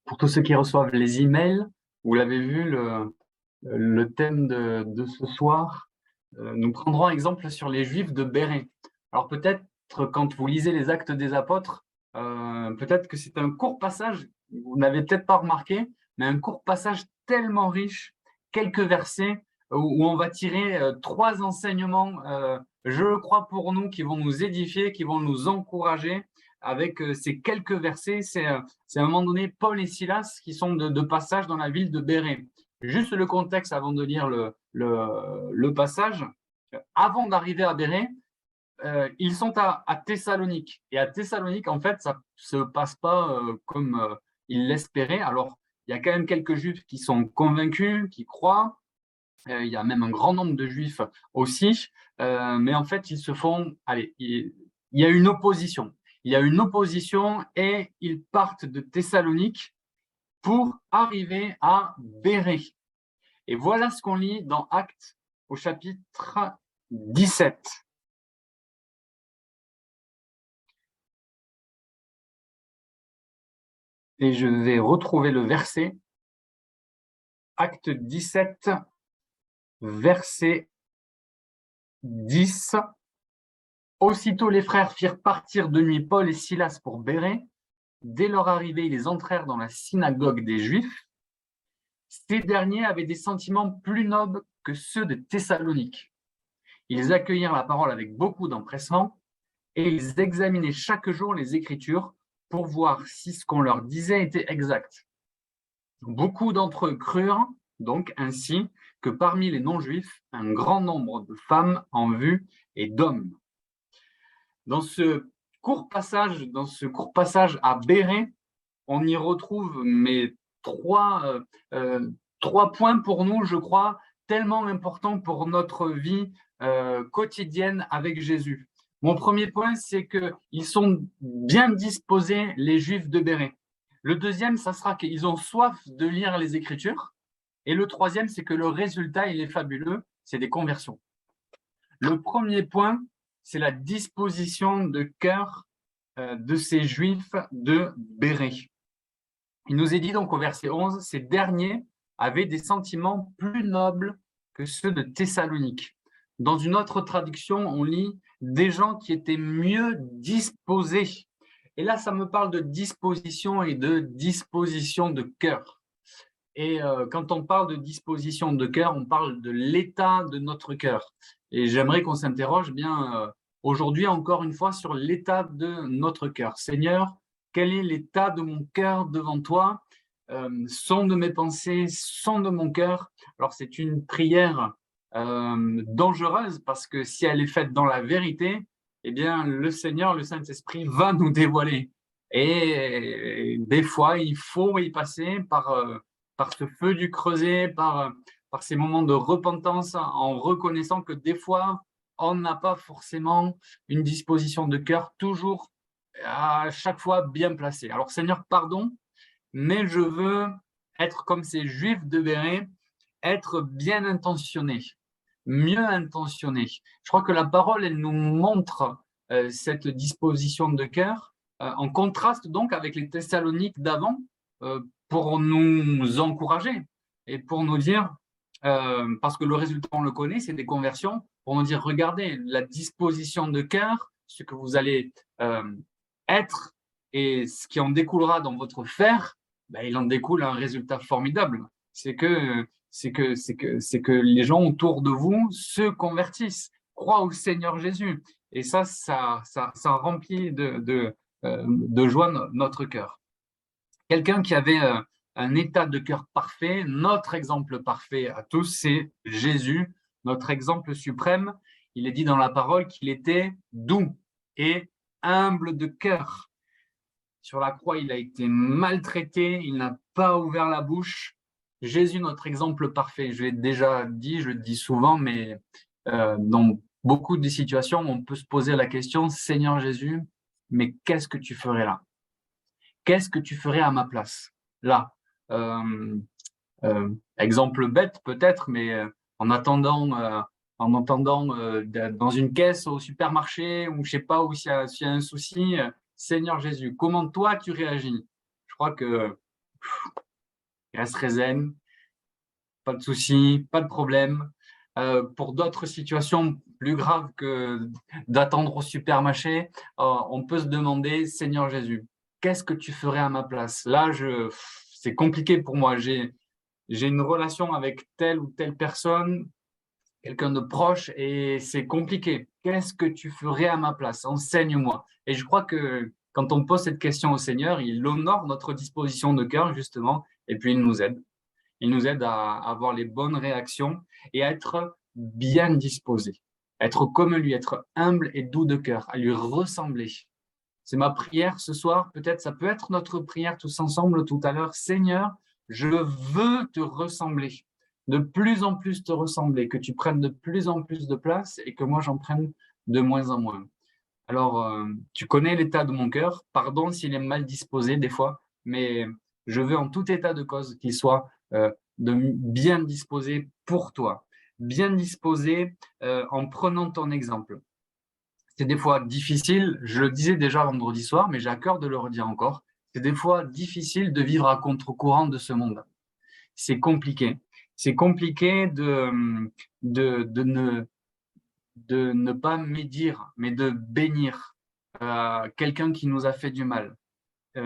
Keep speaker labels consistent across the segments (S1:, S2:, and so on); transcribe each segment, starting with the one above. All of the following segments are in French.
S1: Pour tous ceux qui reçoivent les emails, vous l'avez vu, le thème de ce soir, nous prendrons exemple sur les Juifs de Béret. Alors peut-être quand vous lisez les Actes des Apôtres, peut-être que c'est un court passage, vous n'avez peut-être pas remarqué, mais un court passage tellement riche, quelques versets où on va tirer trois enseignements, je crois pour nous, qui vont nous édifier, qui vont nous encourager avec ces quelques versets. C'est à un moment donné Paul et Silas qui sont de passage dans la ville de Béret. Juste le contexte avant de lire le passage. Avant d'arriver à Béret, ils sont à Thessalonique. Et à Thessalonique, en fait, ça ne se passe pas comme ils l'espéraient. Alors, il y a quand même quelques juifs qui sont convaincus, qui croient. Il y a même un grand nombre de juifs aussi. Mais en fait, ils se font. Allez, il y a une opposition. Il y a une opposition et ils partent de Thessalonique pour arriver à Béret. Et voilà ce qu'on lit dans Actes au chapitre 17. Et je vais retrouver le verset. Acte 17, verset 10. Aussitôt les frères firent partir de nuit Paul et Silas pour Béret. Dès leur arrivée, ils entrèrent dans la synagogue des Juifs. Ces derniers avaient des sentiments plus nobles que ceux de Thessalonique. Ils accueillirent la parole avec beaucoup d'empressement et ils examinaient chaque jour les Écritures pour voir si ce qu'on leur disait était exact. Beaucoup d'entre eux crurent donc ainsi que parmi les non-juifs, un grand nombre de femmes en vue et d'hommes. Dans ce court passage à Béret, on y retrouve trois points pour nous, je crois, tellement importants pour notre vie quotidienne avec Jésus. Mon premier point, c'est qu'ils sont bien disposés, les Juifs de Béret. Le deuxième, ça sera qu'ils ont soif de lire les Écritures. Et le troisième, c'est que le résultat, il est fabuleux, c'est des conversions. Le premier point, c'est la disposition de cœur de ces Juifs de Béret. Il nous est dit donc au verset 11, ces derniers avaient des sentiments plus nobles que ceux de Thessalonique. Dans une autre traduction, on lit des gens qui étaient mieux disposés. Et là, ça me parle de disposition et de disposition de cœur. Et quand on parle de disposition de cœur, on parle de l'état de notre cœur. Et j'aimerais qu'on s'interroge bien aujourd'hui encore une fois sur l'état de notre cœur. Seigneur, quel est l'état de mon cœur devant toi? Sonde mes pensées, sonde mon cœur. Alors c'est une prière dangereuse parce que si elle est faite dans la vérité, eh bien le Seigneur, le Saint-Esprit va nous dévoiler. Et des fois, il faut y passer par ce feu du creuset, par ces moments de repentance, en reconnaissant que des fois, on n'a pas forcément une disposition de cœur toujours à chaque fois bien placée. Alors Seigneur, pardon, mais je veux être comme ces Juifs de Béret, être bien intentionné, mieux intentionné. Je crois que la parole, elle nous montre cette disposition de cœur, en contraste donc avec les Thessaloniques d'avant, pour nous encourager et pour nous dire, parce que le résultat, on le connaît, c'est des conversions, pour nous dire, regardez, la disposition de cœur, ce que vous allez être et ce qui en découlera dans votre faire, ben, il en découle un résultat formidable. C'est que les gens autour de vous se convertissent, croient au Seigneur Jésus. Et ça remplit de joie notre cœur. Quelqu'un qui avait un état de cœur parfait, notre exemple parfait à tous, c'est Jésus, notre exemple suprême. Il est dit dans la parole qu'il était doux et humble de cœur. Sur la croix, il a été maltraité, il n'a pas ouvert la bouche. Jésus, notre exemple parfait, je l'ai déjà dit, je le dis souvent, mais dans beaucoup de situations, on peut se poser la question, Seigneur Jésus, mais qu'est-ce que tu ferais là? Qu'est-ce que tu ferais à ma place? Là, exemple bête peut-être, mais en attendant dans une caisse au supermarché ou je sais pas où s'il y a un souci, Seigneur Jésus, comment toi tu réagis? Je crois que il resterait zen, pas de soucis, pas de problème. Pour d'autres situations plus graves que d'attendre au supermarché, on peut se demander, Seigneur Jésus, qu'est-ce que tu ferais à ma place? Là, c'est compliqué pour moi. J'ai une relation avec telle ou telle personne, quelqu'un de proche, et c'est compliqué. Qu'est-ce que tu ferais à ma place? Enseigne-moi. Et je crois que quand on pose cette question au Seigneur, il honore notre disposition de cœur, justement, et puis il nous aide. Il nous aide à avoir les bonnes réactions et à être bien disposé, être comme lui, être humble et doux de cœur, à lui ressembler. C'est ma prière ce soir, peut-être ça peut être notre prière tous ensemble tout à l'heure. Seigneur, je veux te ressembler, de plus en plus te ressembler, que tu prennes de plus en plus de place et que moi j'en prenne de moins en moins. Alors, tu connais l'état de mon cœur, pardon s'il est mal disposé des fois, mais je veux en tout état de cause qu'il soit bien disposé pour toi, bien disposé en prenant ton exemple. C'est des fois difficile, je le disais déjà vendredi soir, mais j'ai à cœur de le redire encore, c'est des fois difficile de vivre à contre-courant de ce monde. C'est compliqué. C'est compliqué de ne pas médire, mais de bénir quelqu'un qui nous a fait du mal.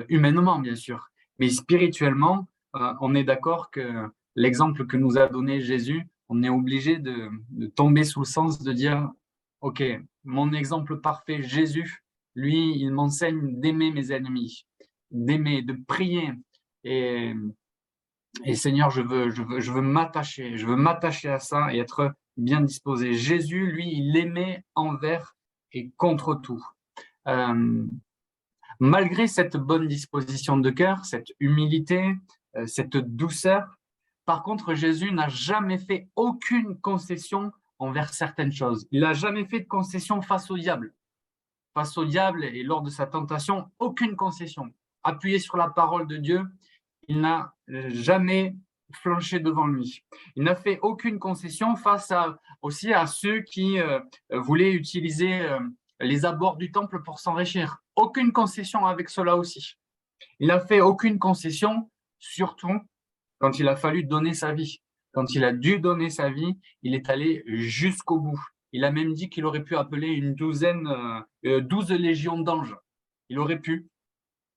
S1: Humainement, bien sûr, mais spirituellement, on est d'accord que l'exemple que nous a donné Jésus, on est obligé de tomber sous le sens de dire, OK, mon exemple parfait, Jésus, lui, il m'enseigne d'aimer mes ennemis, d'aimer, de prier. Et, et Seigneur, je veux m'attacher à ça et être bien disposé. Jésus, lui, il aimait envers et contre tout. Euh, Malgré cette bonne disposition de cœur, cette humilité, cette douceur, par contre, Jésus n'a jamais fait aucune concession envers certaines choses. Il n'a jamais fait de concession face au diable. Face au diable et lors de sa tentation, aucune concession. Appuyé sur la parole de Dieu, il n'a jamais flanché devant lui. Il n'a fait aucune concession face aussi à ceux qui voulaient utiliser les abords du temple pour s'enrichir. Aucune concession avec cela aussi. Il n'a fait aucune concession, surtout quand il a fallu donner sa vie. Quand il a dû donner sa vie, il est allé jusqu'au bout. Il a même dit qu'il aurait pu appeler une 12 légions d'anges. Il aurait pu,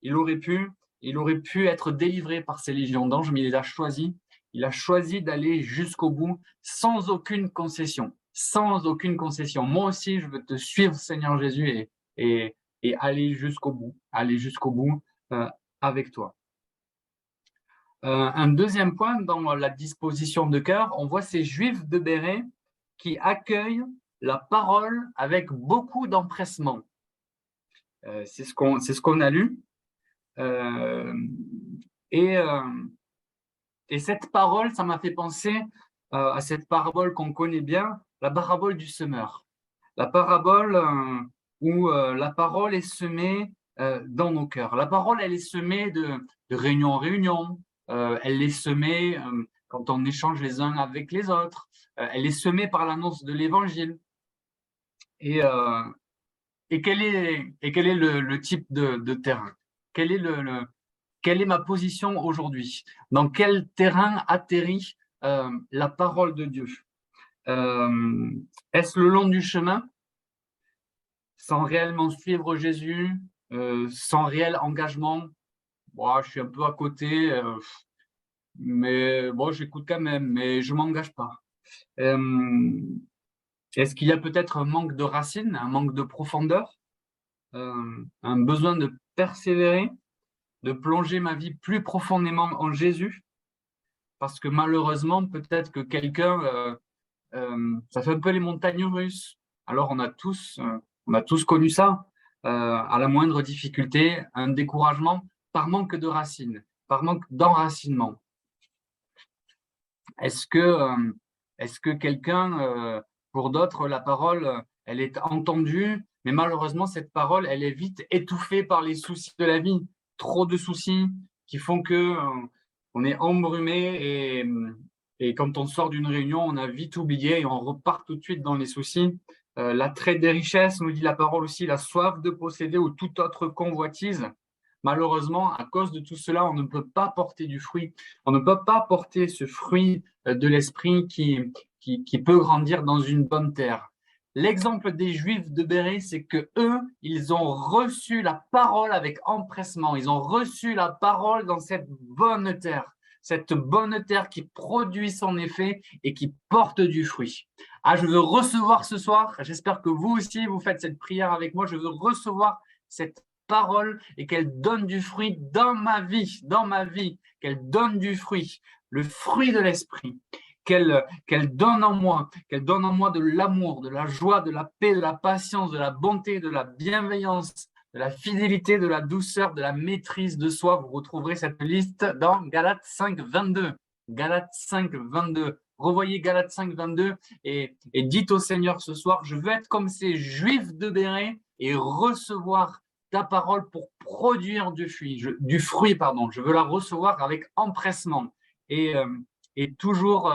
S1: il aurait pu, il aurait pu être délivré par ces légions d'anges, mais il a choisi d'aller jusqu'au bout sans aucune concession, sans aucune concession. Moi aussi, je veux te suivre, Seigneur Jésus, et aller jusqu'au bout euh, avec toi. Un deuxième point dans la disposition de cœur, on voit ces Juifs de Béret qui accueillent la parole avec beaucoup d'empressement. C'est ce qu'on a lu. Et, et cette parole, ça m'a fait penser à cette parabole qu'on connaît bien, la parabole du semeur. La parabole où la parole est semée dans nos cœurs. La parole, elle est semée de réunion en réunion. Elle est semée quand on échange les uns avec les autres. Elle est semée par l'annonce de l'évangile. Et, euh, et quel est le type de terrain? Quel est quelle est ma position aujourd'hui? Dans quel terrain atterrit la parole de Dieu? Est-ce le long du chemin, sans réellement suivre Jésus, sans réel engagement? Bon, je suis un peu à côté, mais bon, j'écoute quand même, mais je m'engage pas. Est-ce qu'il y a peut-être un manque de racines, un manque de profondeur, un besoin de persévérer, de plonger ma vie plus profondément en Jésus? Parce que malheureusement, peut-être que quelqu'un, ça fait un peu les montagnes russes. Alors on a tous connu ça. À la moindre difficulté, un découragement par manque de racines, par manque d'enracinement. Est-ce que quelqu'un, pour d'autres, la parole, elle est entendue, mais malheureusement, cette parole, elle est vite étouffée par les soucis de la vie. Trop de soucis qui font que on est embrumé et quand on sort d'une réunion, on a vite oublié et on repart tout de suite dans les soucis. L'attrait des richesses, nous dit la parole aussi, la soif de posséder ou toute autre convoitise malheureusement, à cause de tout cela, on ne peut pas porter du fruit. On ne peut pas porter ce fruit de l'esprit qui peut grandir dans une bonne terre. L'exemple des Juifs de Bérée, c'est que eux, ils ont reçu la parole avec empressement. Ils ont reçu la parole dans cette bonne terre qui produit son effet et qui porte du fruit. Ah, je veux recevoir ce soir, j'espère que vous aussi, vous faites cette prière avec moi, je veux recevoir cette parole et qu'elle donne du fruit dans ma vie, qu'elle donne du fruit, le fruit de l'esprit, qu'elle donne en moi de l'amour, de la joie, de la paix, de la patience, de la bonté, de la bienveillance, de la fidélité, de la douceur, de la maîtrise de soi. Vous retrouverez cette liste dans Galates 5, 22. Galates 5, 22. Revoyez Galates 5, 22 et dites au Seigneur ce soir, je veux être comme ces Juifs de Bérée et recevoir ta parole pour produire du fruit. Je veux la recevoir avec empressement et toujours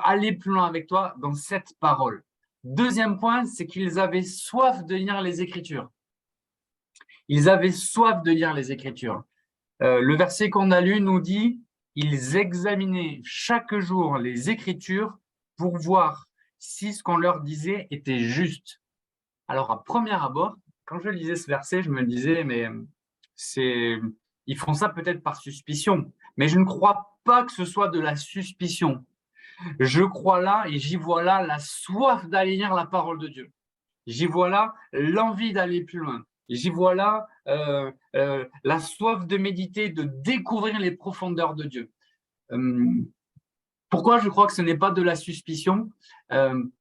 S1: aller plus loin avec toi dans cette parole. Deuxième point, c'est qu'ils avaient soif de lire les Écritures. Ils avaient soif de lire les Écritures. Le verset qu'on a lu nous dit, ils examinaient chaque jour les Écritures pour voir si ce qu'on leur disait était juste. Alors, à premier abord, quand je lisais ce verset, je me disais, mais ils font ça peut-être par suspicion, mais je ne crois pas que ce soit de la suspicion. Je crois là et j'y vois là la soif d'aller lire la parole de Dieu. J'y vois là l'envie d'aller plus loin. J'y vois là la soif de méditer, de découvrir les profondeurs de Dieu. Pourquoi je crois que ce n'est pas de la suspicion?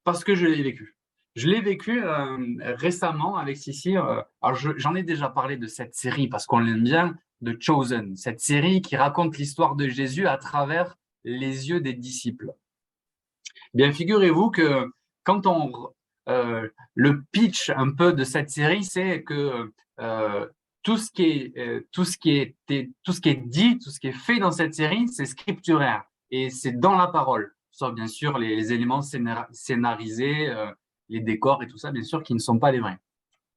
S1: Parce que je l'ai vécu. Je l'ai vécu récemment avec Sissi. Alors j'en ai déjà parlé de cette série parce qu'on l'aime bien, de Chosen, cette série qui raconte l'histoire de Jésus à travers les yeux des disciples. Bien, figurez-vous que quand le pitch un peu de cette série, c'est que tout ce qui est dit, tout ce qui est fait dans cette série, c'est scripturaire et c'est dans la parole, sauf bien sûr les éléments scénarisés, les décors et tout ça, bien sûr, qui ne sont pas les vrais.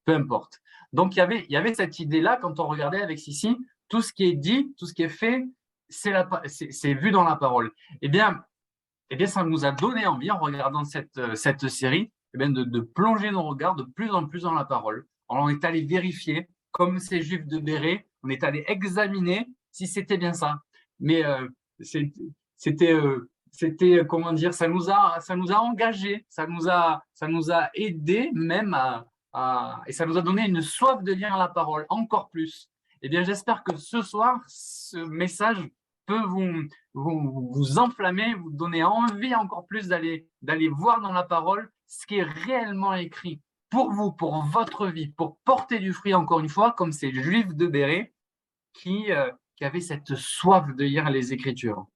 S1: Peu importe. Donc, il y avait cette idée-là quand on regardait avec Sissi, tout ce qui est dit, tout ce qui est fait, c'est vu dans la parole. Eh bien, ça nous a donné envie, en regardant cette série, de plonger nos regards de plus en plus dans la parole. Alors, on est allé vérifier, comme ces Juifs de Bérée, on est allé examiner si c'était bien ça. Mais c'était, comment dire, ça nous a engagés, ça nous a aidés même et ça nous a donné une soif de lire la parole encore plus. Eh bien, j'espère que ce soir, ce message peut vous enflammer, vous donner envie encore plus d'aller voir dans la parole ce qui est réellement écrit pour vous, pour votre vie, pour porter du fruit encore une fois, comme ces Juifs de Bérée qui avaient cette soif de lire les Écritures.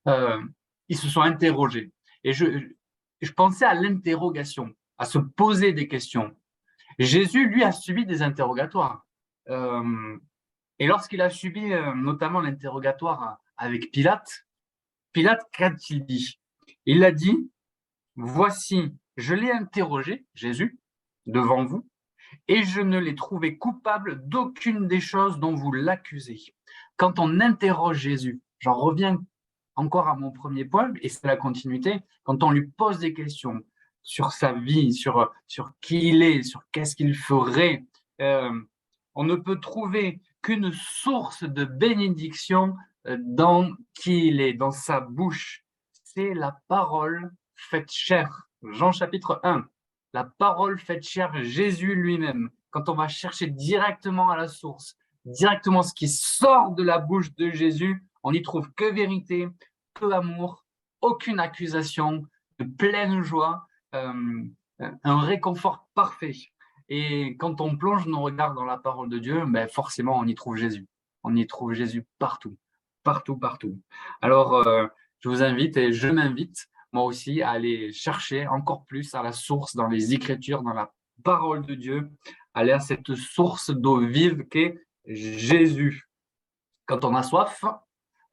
S1: Ils se sont interrogés. Et je pensais à l'interrogation, à se poser des questions. Jésus, lui, a subi des interrogatoires. Et lorsqu'il a subi notamment l'interrogatoire avec Pilate, qu'a-t-il dit? Il a dit, voici, je l'ai interrogé, Jésus, devant vous, et je ne l'ai trouvé coupable d'aucune des choses dont vous l'accusez. Quand on interroge Jésus, j'en reviens encore à mon premier point, et c'est la continuité, quand on lui pose des questions sur sa vie, sur qui il est, sur qu'est-ce qu'il ferait, on ne peut trouver qu'une source de bénédiction dans qui il est, dans sa bouche. C'est la parole faite chair. Jean chapitre 1. La parole faite chair, Jésus lui-même. Quand on va chercher directement à la source, directement ce qui sort de la bouche de Jésus, on n'y trouve que vérité, que amour, aucune accusation, de pleine joie, un réconfort parfait. Et quand on plonge nos regards dans la parole de Dieu, ben forcément, on y trouve Jésus. On y trouve Jésus partout, partout, partout. Alors, je vous invite et je m'invite, moi aussi, à aller chercher encore plus à la source dans les Écritures, dans la parole de Dieu, aller à cette source d'eau vive qu'est Jésus. Quand on a soif,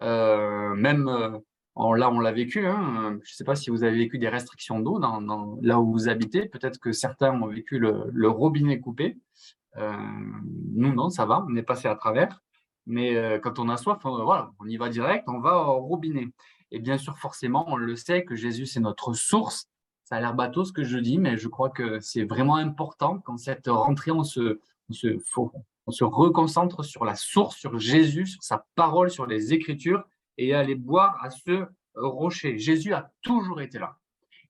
S1: même là, on l'a vécu. Hein, je ne sais pas si vous avez vécu des restrictions d'eau là où vous habitez. Peut-être que certains ont vécu le robinet coupé. Nous, non, ça va, on est passé à travers. Mais quand on a soif, voilà, on y va direct, on va au robinet. Et bien sûr, forcément, on le sait que Jésus, c'est notre source. Ça a l'air bateau ce que je dis, mais je crois que c'est vraiment important quand cette rentrée, on se reconcentre sur la source, sur Jésus, sur sa parole, sur les Écritures, et aller boire à ce rocher. Jésus a toujours été là.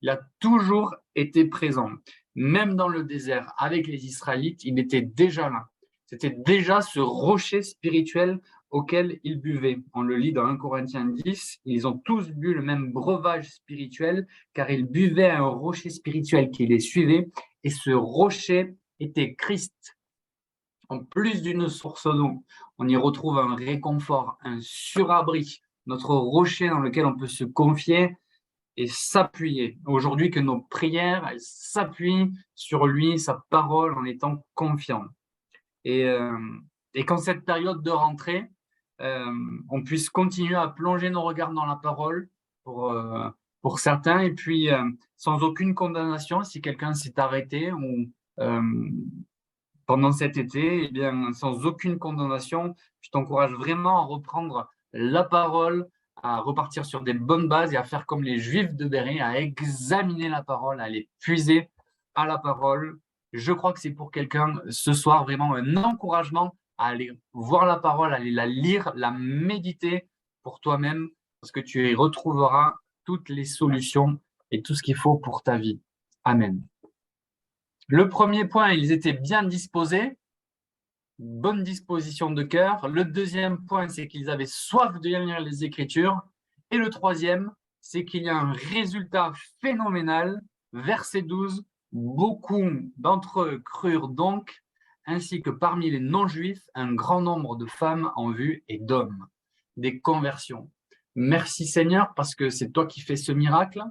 S1: Il a toujours été présent. Même dans le désert, avec les Israélites, il était déjà là. C'était déjà ce rocher spirituel auquel ils buvaient. On le lit dans 1 Corinthiens 10, ils ont tous bu le même breuvage spirituel, car ils buvaient un rocher spirituel qui les suivait, et ce rocher était Christ. En plus d'une source d'eau, on y retrouve un réconfort, un surabri, notre rocher dans lequel on peut se confier et s'appuyer. Aujourd'hui, que nos prières s'appuient sur lui, sa parole, en étant confiants. Et, euh, et qu'en cette période de rentrée, on puisse continuer à plonger nos regards dans la parole pour certains, et puis sans aucune condamnation, si quelqu'un s'est arrêté ou euh, pendant cet été, eh bien, sans aucune condamnation, je t'encourage vraiment à reprendre la parole, à repartir sur des bonnes bases et à faire comme les Juifs de Béret, à examiner la parole, à aller puiser à la parole. Je crois que c'est pour quelqu'un ce soir vraiment un encouragement à aller voir la parole, à aller la lire, la méditer pour toi-même, parce que tu y retrouveras toutes les solutions et tout ce qu'il faut pour ta vie. Amen. Le premier point, ils étaient bien disposés, bonne disposition de cœur. Le deuxième point, c'est qu'ils avaient soif de lire les Écritures. Et le troisième, c'est qu'il y a un résultat phénoménal. Verset 12, beaucoup d'entre eux crurent donc, ainsi que parmi les non-juifs, un grand nombre de femmes en vue et d'hommes. Des conversions. Merci Seigneur, parce que c'est toi qui fais ce miracle,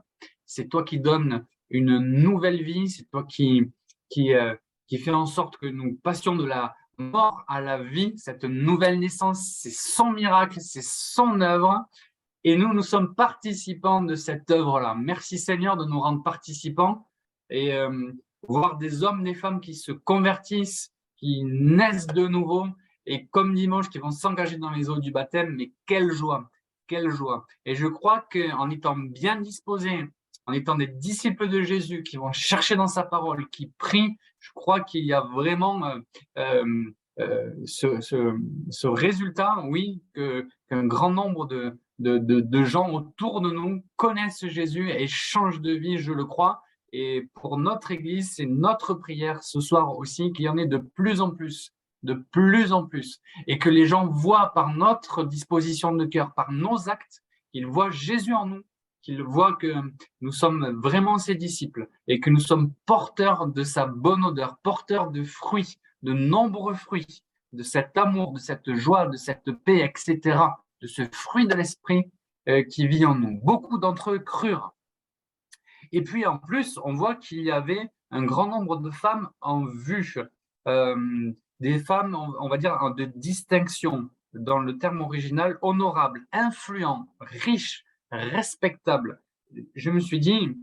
S1: c'est toi qui donnes une nouvelle vie, c'est toi qui, euh, qui fait en sorte que nous passions de la mort à la vie, cette nouvelle naissance, c'est son miracle, c'est son œuvre, et nous sommes participants de cette œuvre-là. Merci Seigneur de nous rendre participants et voir des hommes, des femmes qui se convertissent, qui naissent de nouveau, et comme dimanche, qui vont s'engager dans les eaux du baptême, mais quelle joie, quelle joie. Et je crois qu'en étant bien disposés, en étant des disciples de Jésus, qui vont chercher dans sa parole, qui prient, je crois qu'il y a vraiment ce résultat, oui, qu'un grand nombre de gens autour de nous connaissent Jésus et changent de vie, je le crois. Et pour notre Église, c'est notre prière ce soir aussi qu'il y en ait de plus en plus, de plus en plus. Et que les gens voient par notre disposition de cœur, par nos actes, qu'ils voient Jésus en nous, qu'ils voient que nous sommes vraiment ses disciples et que nous sommes porteurs de sa bonne odeur, porteurs de fruits, de nombreux fruits, de cet amour, de cette joie, de cette paix, etc., de ce fruit de l'esprit qui vit en nous. Beaucoup d'entre eux crurent. Et puis en plus, on voit qu'il y avait un grand nombre de femmes en vue, des femmes, on va dire, de distinction, dans le terme original, honorables, influents, riches, respectables. Je me suis dit,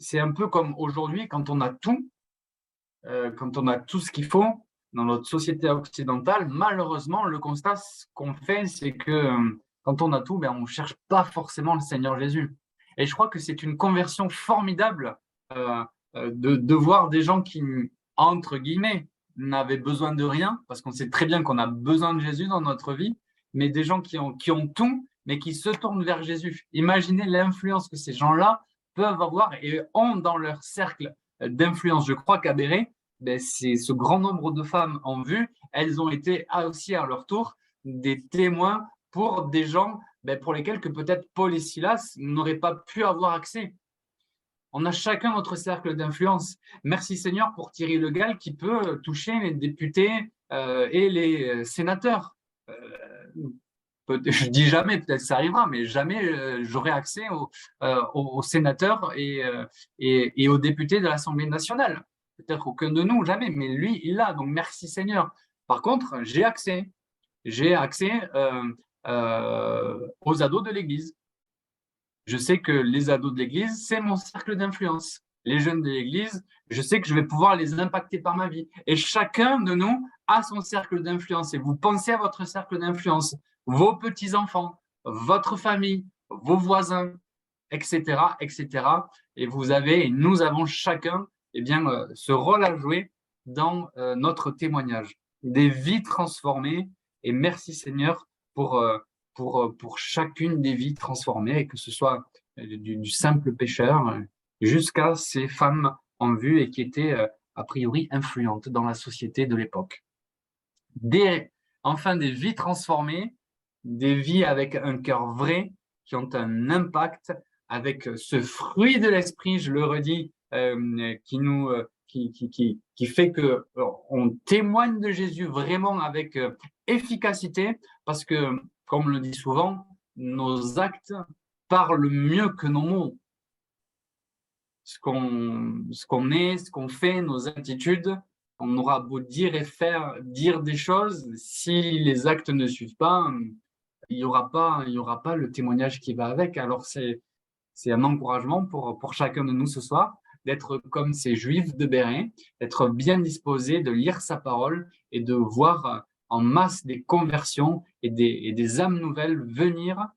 S1: c'est un peu comme aujourd'hui, quand on a tout ce qu'il faut dans notre société occidentale, malheureusement, le constat qu'on fait, c'est que quand on a tout, on ne cherche pas forcément le Seigneur Jésus. Et je crois que c'est une conversion formidable de voir des gens qui, entre guillemets, n'avaient besoin de rien, parce qu'on sait très bien qu'on a besoin de Jésus dans notre vie, mais des gens qui ont tout, mais qui se tournent vers Jésus. Imaginez l'influence que ces gens-là peuvent avoir et ont dans leur cercle d'influence. Je crois qu'à Béret, c'est ce grand nombre de femmes en vue, elles ont été aussi à leur tour des témoins pour des gens pour lesquels que peut-être Paul et Silas n'auraient pas pu avoir accès. On a chacun notre cercle d'influence. Merci Seigneur pour Thierry Le Gall qui peut toucher les députés et les sénateurs. Je dis jamais, peut-être que ça arrivera, mais jamais j'aurai accès aux sénateurs et aux députés de l'Assemblée nationale. Peut-être aucun de nous, jamais, mais lui, il l'a. Donc merci Seigneur. Par contre, j'ai accès. J'ai accès aux ados de l'Église. Je sais que les ados de l'Église, c'est mon cercle d'influence. les jeunes de l'Église, je sais que je vais pouvoir les impacter par ma vie. Et chacun de nous a son cercle d'influence. Et vous pensez à votre cercle d'influence, vos petits-enfants, votre famille, vos voisins, etc., etc. Et vous avez, et nous avons chacun, ce rôle à jouer dans notre témoignage. Des vies transformées. Et merci Seigneur pour chacune des vies transformées, et que ce soit du simple pécheur jusqu'à ces femmes en vue et qui étaient a priori influentes dans la société de l'époque. Enfin, des vies transformées, des vies avec un cœur vrai, qui ont un impact, avec ce fruit de l'esprit, je le redis, qui fait que on témoigne de Jésus vraiment avec efficacité, parce que, comme on le dit souvent, nos actes parlent mieux que nos mots. Ce qu'on est, ce qu'on fait, nos attitudes, on aura beau dire et dire des choses, si les actes ne suivent pas, il y aura pas le témoignage qui va avec. Alors c'est un encouragement pour chacun de nous ce soir, d'être comme ces Juifs de Bérin, d'être bien disposés, de lire sa parole et de voir en masse des conversions et des âmes nouvelles venir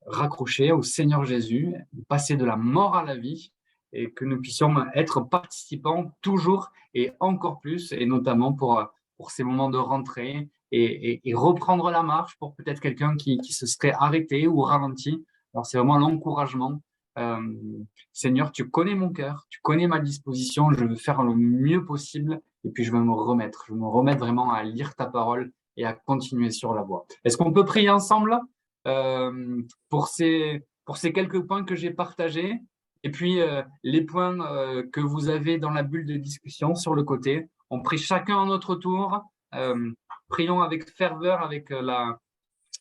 S1: raccrocher au Seigneur Jésus, passer de la mort à la vie, et que nous puissions être participants toujours et encore plus, et notamment pour ces moments de rentrée et reprendre la marche pour peut-être quelqu'un qui se serait arrêté ou ralenti. Alors c'est vraiment l'encouragement. Seigneur, tu connais mon cœur, tu connais ma disposition, je veux faire le mieux possible, et puis je veux me remettre vraiment à lire ta parole et à continuer sur la voie. Est-ce qu'on peut prier ensemble pour ces quelques points que j'ai partagés, et puis les points que vous avez dans la bulle de discussion sur le côté? On prie chacun à notre tour. Prions avec ferveur, avec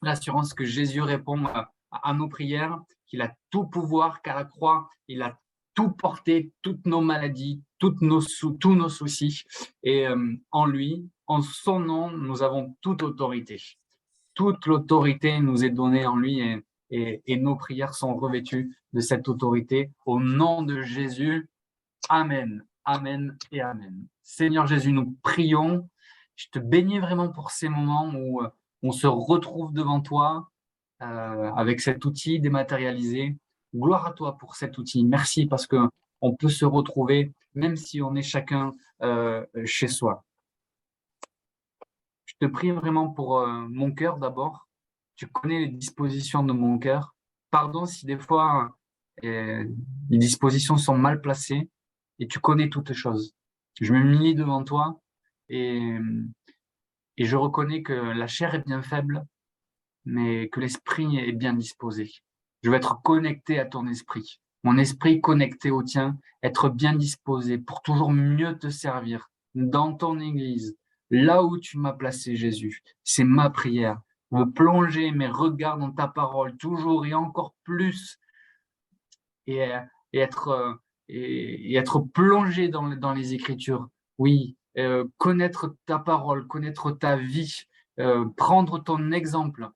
S1: l'assurance que Jésus répond à nos prières, qu'il a tout pouvoir, qu'à la croix, il a tout porté, toutes nos maladies, tous nos soucis. Et en lui, en son nom, nous avons toute autorité. Toute l'autorité nous est donnée en lui, et nos prières sont revêtues de cette autorité. Au nom de Jésus, Amen, Amen et Amen. Seigneur Jésus, nous prions. Je te bénis vraiment pour ces moments où on se retrouve devant toi avec cet outil dématérialisé. Gloire à toi pour cet outil. Merci, parce qu'on peut se retrouver même si on est chacun chez soi. Je te prie vraiment pour mon cœur d'abord. Tu connais les dispositions de mon cœur. Pardon si des fois les dispositions sont mal placées, et tu connais toutes choses. Je m'humilie devant toi, et je reconnais que la chair est bien faible, mais que l'esprit est bien disposé. Je veux être connecté à ton esprit, mon esprit connecté au tien, être bien disposé pour toujours mieux te servir dans ton église, là où tu m'as placé, Jésus. C'est ma prière. Me plonger mes regards dans ta parole, toujours et encore plus, et être plongé dans les Écritures. Oui, connaître ta parole, connaître ta vie, prendre ton exemple,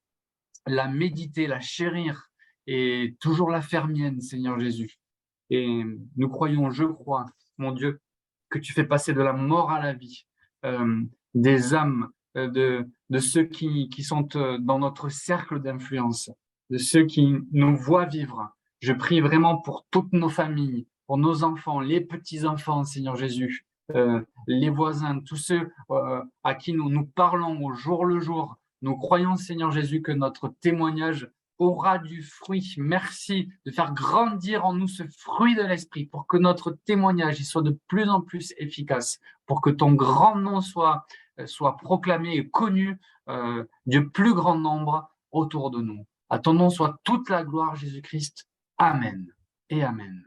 S1: la méditer, la chérir, et toujours la faire mienne, Seigneur Jésus. Et nous croyons, je crois, mon Dieu, que tu fais passer de la mort à la vie, des âmes, de ceux qui sont dans notre cercle d'influence, de ceux qui nous voient vivre. Je prie vraiment pour toutes nos familles, pour nos enfants, les petits-enfants, Seigneur Jésus, les voisins, tous ceux à qui nous parlons au jour le jour. Nous croyons, Seigneur Jésus, que notre témoignage aura du fruit. Merci de faire grandir en nous ce fruit de l'esprit, pour que notre témoignage soit de plus en plus efficace, pour que ton grand nom soit proclamé et connu du plus grand nombre autour de nous. À ton nom soit toute la gloire, Jésus-Christ. Amen et Amen.